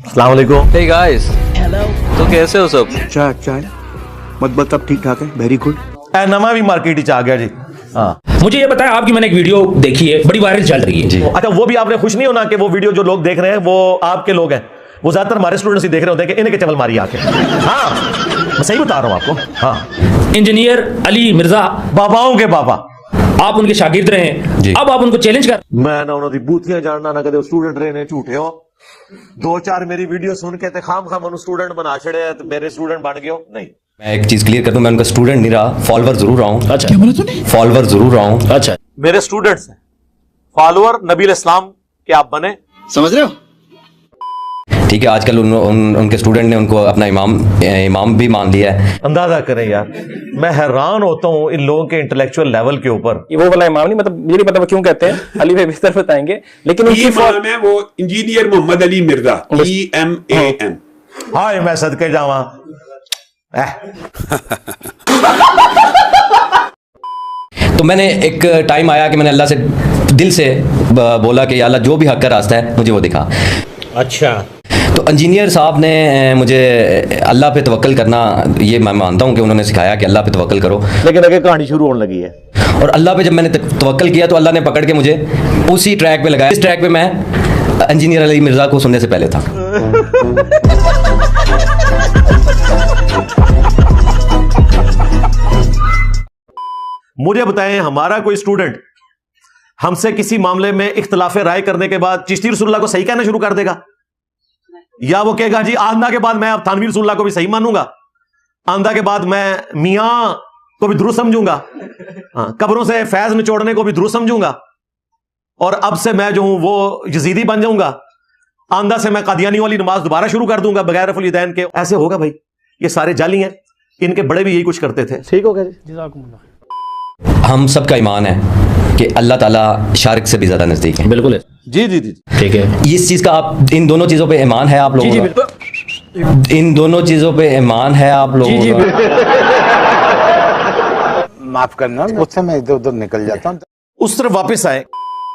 अस्सलाम वालेकुम। Hey guys, तो कैसे हो सब? चाय मतलब सब ठीक ठाक है, वेरी गुड। नवा भी मार्केट ही आ गया जी। हाँ, मुझे ये बताया, आपकी मैंने एक वीडियो देखी है, बड़ी वायरल चल रही है जी। अच्छा वो भी आपने खुश नहीं होना कि वो वीडियो जो लोग देख रहे हैं वो आपके लोग हैं, वो ज्यादातर हमारे स्टूडेंट्स ही देख रहे होते हैं कि इन्हें के चवल मारी आके। हाँ मैं सही बता रहा हूँ आपको। हाँ, इंजीनियर अली मिर्जा, बाबाओं के बाबा, आप उनके शागिर्द रहे हैं, अब आप उनको चैलेंज कर। मैं ना उन्होंने बूथियां जानना ना कदे स्टूडेंट रहे ने झूठे हो। दो चार मेरी वीडियो सुन के खाम खाम स्टूडेंट बना छड़े तो मेरे स्टूडेंट बन गए नहीं। मैं एक चीज क्लियर कर दूं, मैं उनका स्टूडेंट नहीं रहा, फॉलोवर जरूर रहा हूं। अच्छा, क्या बोला तूने? फॉलोवर जरूर रहा हूं। अच्छा, मेरे स्टूडेंट्स हैं, फॉलोअर नबी इस्लाम के आप बने, समझ रहे हो? ठीक है, आजकल उनके स्टूडेंट ने उनको अपना इमाम भी मान लिया है। अंदाजा करें यार, मैं हैरान होता हूँ इन लोगों के इंटेलेक्चुअल लेवल के ऊपर। ये वो वाला इमाम नहीं, मतलब ये नहीं पता वो क्यों कहते हैं, अली भाई बेहतर बताएंगे। लेकिन उनकी इमाम है वो इंजीनियर मोहम्मद अली मिर्जा, EMAM। हाय मैं सदके जावा। तो मैंने एक टाइम आया कि मैंने अल्लाह से दिल से बोला कि या अल्लाह जो भी हक का रास्ता है मुझे वो दिखा। अच्छा, तो इंजीनियर साहब ने मुझे अल्लाह पे तवक्कल करना, ये मैं मानता हूँ कि उन्होंने सिखाया कि अल्लाह पे तवक्कल करो। लेकिन आगे कहानी शुरू होने लगी है। और अल्लाह पे जब मैंने तवक्कल किया तो अल्लाह ने पकड़ के मुझे उसी ट्रैक पे लगाया। इस ट्रैक पे मैं इंजीनियर अली मिर्जा को सुनने से पहले था। मुझे बताएं, हमारा कोई स्टूडेंट हमसे किसी मामले में इख्तिलाफ राय करने के बाद चिश्ती रसूलुल्लाह को सही कहना शुरू कर देगा, या वो कहेगा जी आंधा के बाद मैं अब थानवी रसूलुल्लाह को भी सही मानूंगा, आंधा के बाद मैं मियां को भी दुरुस्त समझूंगा, कब्रों से फैज निचोड़ने को भी दुरुस्त समझूंगा, और अब से मैं जो हूं वो यजीदी बन जाऊंगा, आंधा से मैं कादियानी वाली नमाज दोबारा शुरू कर दूंगा बगैर रफुल के। ऐसे होगा भाई, ये सारे जाली हैं। इनके बड़े भी यही कुछ करते थे। ठीक हो गया जी। हम सबका ईमान है कि अल्लाह ताला शारिक से भी ज्यादा नजदीक है। बिल्कुल जी जी जी, ठीक है। इस चीज का आप इन दोनों चीजों पे ईमान है आप लोगों का? इन दोनों चीजों पे ईमान है आप लोगों का? माफ करना, मुझसे मैं इधर उधर निकल जाता हूँ। उस तरफ वापस आए।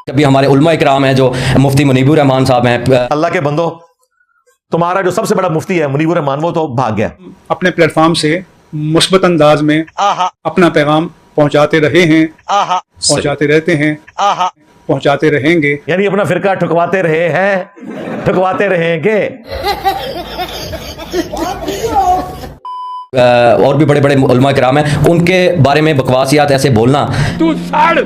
कभी हमारे उलमा इकराम हैं जो मुफ्ती मुनीबुर रहमान साहब हैं। अल्लाह के बंदो, तुम्हारा जो सबसे बड़ा मुफ्ती है मुनीबुर रहमान, वो तो भाग गया। अपने प्लेटफॉर्म से मुस्बत अंदाज में अपना पैगाम पहुंचाते रहे हैं, पहुंचाते रहते हैं, पहुंचाते रहेंगे। यानी अपना फिरका ठुकवाते रहे हैं, ठुकवाते रहेंगे। और भी बड़े बड़े उलमा इकराम हैं, उनके बारे में बकवासियात ऐसे बोलना, तू सड़,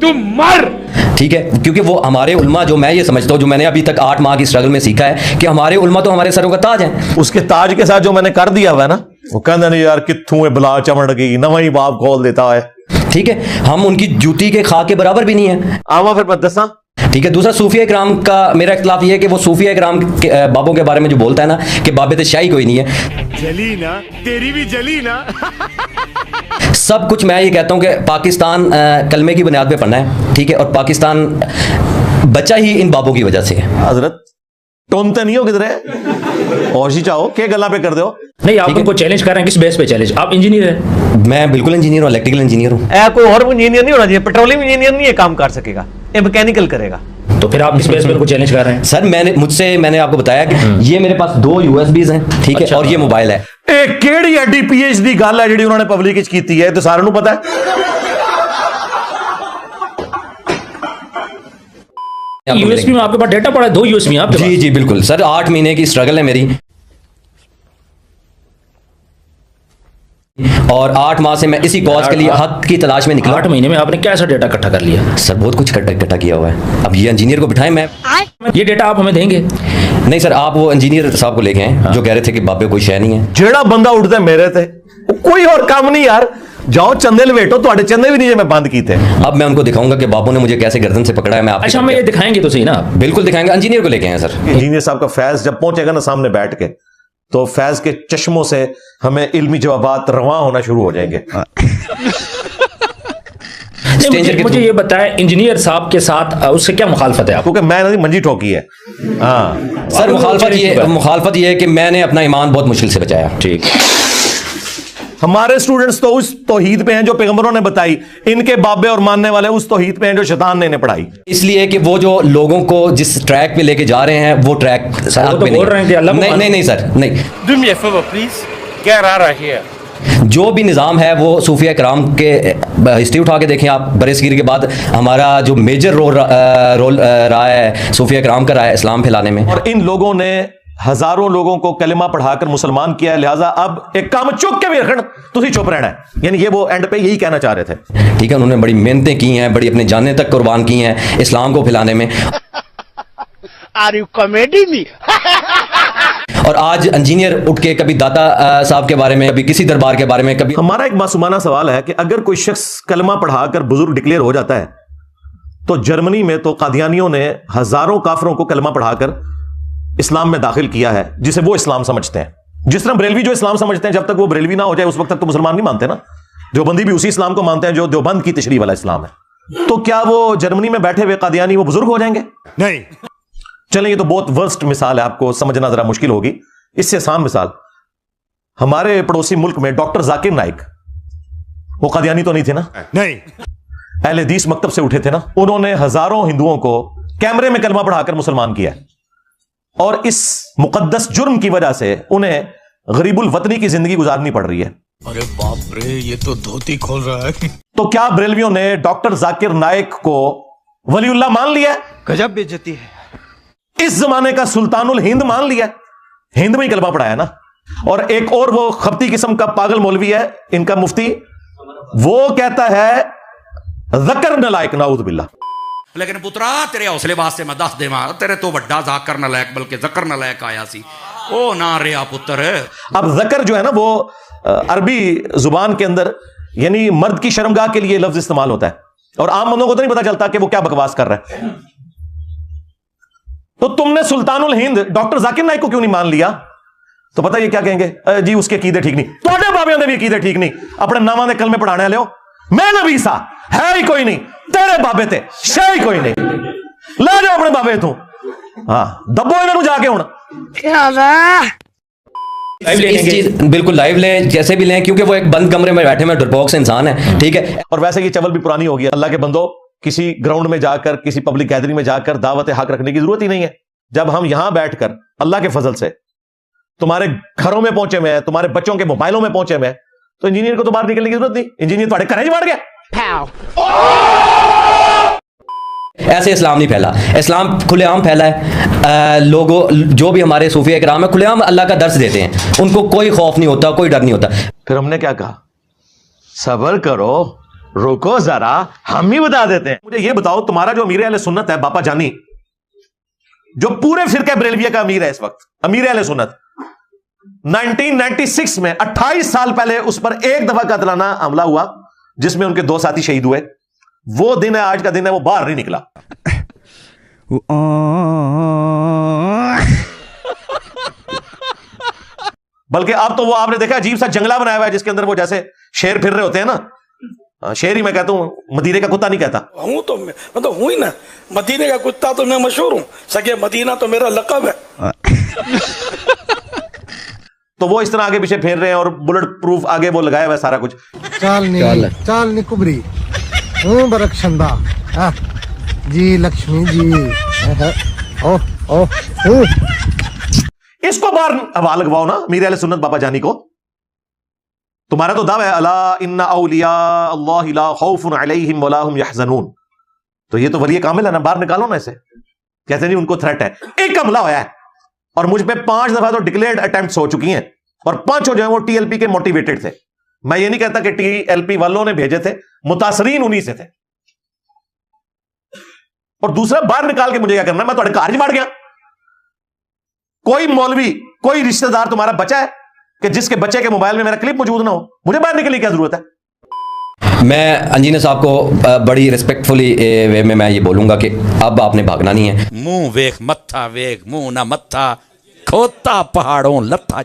तू मर। ठीक है, क्योंकि वो हमारे उलमा, जो मैं ये समझता हूँ, जो मैंने अभी तक 8 माह की स्ट्रगल में सीखा है कि हमारे उलमा तो हमारे सरों का ताज है। उसके ताज के साथ जो मैंने कर दिया हुआ है ना, वो कहना नहीं यार कित्थू है बला चमड़ गई, नवा ही बाप खोल देता है। ठीक है, हम उनकी जूती के खा के बराबर भी नहीं है। आवा फिर मत दसा। ठीक है, दूसरा सूफिया इकराम का मेरा इख्तिलाफ ये है कि वो सूफिया इकराम के बाबों के बारे में जो बोलता है ना कि बाबे ते शाही कोई नहीं है। जली ना, तेरी भी जली ना। सब कुछ मैं ये कहता हूँ कि पाकिस्तान कलमे की बुनियाद पे पढ़ना है। ठीक है, और पाकिस्तान बचा ही इन बाबों की वजह से है। हजरत टोनते नहीं हो किधर औशी चाहो के गला पे कर दो। नहीं, आप उनको चैलेंज कर रहे हैं, किस बेस पे चैलेंज? आप इंजीनियर हैं। मैं बिल्कुल इंजीनियर हूँ, इलेक्ट्रिकल इंजीनियर हूँ। कोई और इंजीनियर नहीं होना चाहिए, पेट्रोलियम इंजीनियर नहीं ये काम कर सकेगा, ये मैकेनिकल करेगा। तो फिर आप किस बेस पे उनको चैलेंज कर रहे हैं? सर मैंने आपको बताया कि ये मेरे पास 2 USBs हैं। ठीक है, और ये मोबाइल है। केड़ी एडी PhD गल है जी उन्होंने पब्लिक की है, तो सारे नूं पता है। यूएसबी में आपके पास डेटा पड़ा है, 2 USB आपके पास? जी बिल्कुल सर, 8 महीने की स्ट्रगल है मेरी, और 8 माह से मैं इसी कॉज के लिए हक की तलाश में निकला। 8 महीने में आपने कैसा डेटा इकट्ठा कर लिया? सर बहुत कुछ इकट्ठा किया हुआ है। अब ये इंजीनियर को बिठाएं, मैं ये डेटा आप हमें देंगे? नहीं सर, आप वो इंजीनियर साहब को लेके आए जो कह रहे थे कि बाबे कोई शय नहीं है। जेड़ा बंदा उठता मेरे थे, कोई और काम नहीं यार, जाओ चंदे लवेटो, तो चंदे भी नहीं मैं बंद की थे। अब मैं उनको दिखाऊंगा कि बाबू ने मुझे कैसे गर्दन से पकड़ा है। मैं अच्छा, हमें ये दिखाएंगे तो सही ना? बिल्कुल दिखाएंगे, इंजीनियर को लेके आए सर। इंजीनियर साहब का फैज जब पहुंचेगा ना सामने बैठ के, तो फैज के चश्मों से हमें इल्मी जवाबात रवां होना शुरू हो जाएंगे। मुझे ये बताएं, इंजीनियर साहब के साथ उससे क्या मुखालफत है आपको? क्योंकि मैंने मंजी ठोकी है। हाँ सर, मुखालफत ये है कि मैंने अपना ईमान बहुत मुश्किल से बचाया। ठीक। हमारे स्टूडेंट्स तो उस तौहीद पे हैं जो पैगंबरों ने बताई, इनके बाबे और मानने वाले उस तौहीद पे हैं जो शैतान ने इन्हें पढ़ाई। इसलिए कि वो जो लोगों को जिस ट्रैक पे लेके जा रहे हैं वो ट्रैक तो बोल रहे हैं कि अल्लाह को नहीं सर, नहीं। Do me a favor, please. Get out of here. जो भी निज़ाम है वो सूफिया कराम के हिस्ट्री उठा के देखें आप। बरसगीर के बाद हमारा जो मेजर रोल रहा है सूफिया कराम का रहा है इस्लाम फैलाने में। और इन लोगों ने हजारों लोगों को कलिमा पढ़ाकर मुसलमान किया है, लिहाजा अब एक काम चुप के भी रखना, तुसी चुप रहना है। यानी ये वो एंड पे यही कहना चाह रहे थे। ठीक है, उन्होंने बड़ी मेहनतें की हैं, बड़ी अपनी जानें तक कुर्बान की हैं इस्लाम को फैलाने में। Are you comedy me? और आज इंजीनियर उठ के कभी दाता साहब के बारे में, कभी किसी दरबार के बारे में, कभी। हमारा एक मासूमाना सवाल है कि अगर कोई शख्स कलमा पढ़ाकर बुजुर्ग डिक्लेयर हो जाता है, तो जर्मनी में तो कादियानियों ने हजारों काफिरों को कलमा पढ़ाकर इस्लाम में दाखिल किया है, जिसे वो इस्लाम समझते हैं। जिस तरह बरेलवी जो इस्लाम समझते हैं, जब तक वो बरेलवी ना हो जाए उस वक्त तक तो मुसलमान नहीं मानते ना। देवबंदी भी उसी इस्लाम को मानते हैं जो देवबंद की तशरीह वाला इस्लाम है। तो क्या वो जर्मनी में बैठे हुए कादियानी वो बुजुर्ग हो जाएंगे? नहीं। चलें, ये तो बहुत वर्स्ट मिसाल है, आपको समझना जरा मुश्किल होगी। इससे आसान मिसाल, हमारे पड़ोसी मुल्क में डॉक्टर जाकिर नाइक, वो कादियानी तो नहीं थे ना? नहीं। अहले हदीस मकतब से उठे थे ना। उन्होंने हजारों हिंदुओं को कैमरे में कलमा पढ़ाकर मुसलमान किया, और इस मुकद्दस जुर्म की वजह से उन्हें गरीबुल वतनी की जिंदगी गुजारनी पड़ रही है। अरे बाप रे, ये तो धोती खोल रहा है। तो क्या बरेलवियों ने डॉक्टर जाकिर नाइक को वलीउल्लाह मान लिया? गजब बेइज्जती है। इस जमाने का सुल्तानुल हिंद मान लिया, हिंद में ही कलमा पढ़ाया ना। और एक और वो खपती किस्म का पागल मौलवी है इनका मुफ्ती, वो कहता है ज़कर नलायक, नाऊज़ बिल्लाह। लेकिन पुत्रा तेरे हौसले वास्ते मैं दस देवां, तेरे तो वड्डा ज़ाकर नलायक बल्कि ज़कर नलायक आया सी, ओ ना रिया पुत्र। अब ज़कर जो है ना, वो अरबी जुबान के अंदर यानी मर्द की शर्मगाह के लिए लफ्ज इस्तेमाल होता है, और आम बंदों को तो नहीं पता चलता कि वो क्या बकवास कर रहा है। तो तुमने सुल्तानुल हिंद डॉक्टर जाकिर नाइक को क्यों नहीं मान लिया? तो पता ये क्या कहेंगे, जी उसके अकीदे ठीक नहीं। तोड़े बाबियों के भी अकीदे ठीक नहीं, अपने नामा ने कलमे पढ़ाने ले हो। मैं नबी सा है ही कोई नहीं, तेरे बाबे थे शे ही कोई नहीं, ले जाओ अपने बाबे तू। हाँ, दबो इन्होंने जाके हूं। इस चीज बिल्कुल लाइव लें, जैसे भी लें, क्योंकि वो एक बंद कमरे में बैठे में डरपोक से इंसान है। ठीक है, और वैसे ये चवल भी पुरानी हो गई। अल्लाह के बंदो, किसी ग्राउंड में जाकर, किसी पब्लिक गैदरिंग में जाकर दावत हक रखने की जरूरत ही नहीं है। जब हम यहां बैठकर अल्लाह के फजल से तुम्हारे घरों में पहुंचे में, तुम्हारे बच्चों के मोबाइलों में पहुंचे में, तो इंजीनियर को तो बाहर निकलने की जरूरत नहीं। इंजीनियर तुम्हारे घर ही मार गया। ऐसे इस्लाम नहीं फैला, इस्लाम खुलेआम फैला है। लोगों जो भी हमारे सूफिया किराम है खुलेआम अल्लाह का दर्स देते हैं, उनको कोई खौफ नहीं होता, कोई डर नहीं होता। फिर हमने क्या कहा, सब्र करो, रुको जरा, हम ही बता देते हैं। मुझे ये बताओ, तुम्हारा जो अमीर अहले सुन्नत है बापा जानी, जो पूरे फिरके बरेलविया का अमीर है इस वक्त, अमीर अहले सुन्नत, 1996 में 28 साल पहले उस पर एक दफा कातलाना हमला हुआ जिसमें उनके 2 साथी शहीद हुए। वो दिन है, आज का दिन है, वो बाहर नहीं निकला। बल्कि अब तो वो आपने देखा अजीब सा जंगला बनाया हुआ है जिसके अंदर वो जैसे शेर फिर रहे होते हैं ना। शेर ही मैं कहता हूं, मदीने का कुत्ता नहीं कहता हूं। तो मैं तो हूं ही ना, मदीने का कुत्ता तो मैं मशहूर हूं, सके मदीना तो मेरा लक़ब है। तो वो इस तरह आगे पीछे फेर रहे हैं और बुलेट प्रूफ आगे वो लगाया हुआ है सारा कुछ। चाल कुबरी बरकशंदा जी, लक्ष्मी जी। इसको बाहर हवा लगवाओ ना मीर अहले सुन्नत बाबा जानी को। तुम्हारा तो दावा है अला इन्ना औलिया अल्लाह ला खौफुन अलैहिम वला हुम यहज़नून, तो ये तो वली कामिल है ना, बाहर निकालो ना इसे। कहते नहीं उनको थ्रेट है। एक हमला होया है और मुझ पे 5 दफा तो डिक्लेयर्ड अटेम्प्ट्स हो चुकी हैं, और 5 जो है वो टीएलपी के मोटिवेटेड थे। मैं ये नहीं कहता कि टीएलपी वालों ने भेजे थे, मुतासरीन उन्हीं से थे। और दूसरा, बाहर निकाल के मुझे क्या करना, मैं तो घर मार गया। कोई मौलवी, कोई रिश्तेदार तुम्हारा बचा है कि जिसके बच्चे के मोबाइल में मेरा क्लिप मौजूद ना हो? मुझे बाहर निकलने की क्या जरूरत है? मैं इंजीनियर साहब को बड़ी रिस्पेक्टफुली वे में मैं ये बोलूंगा कि अब आपने भागना नहीं है। मुंह वेख मत्था वेख, मुंह ना मत्था खोता पहाड़ों लत्था।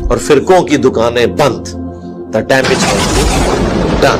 और फिरकों की दुकानें बंद। The damage done.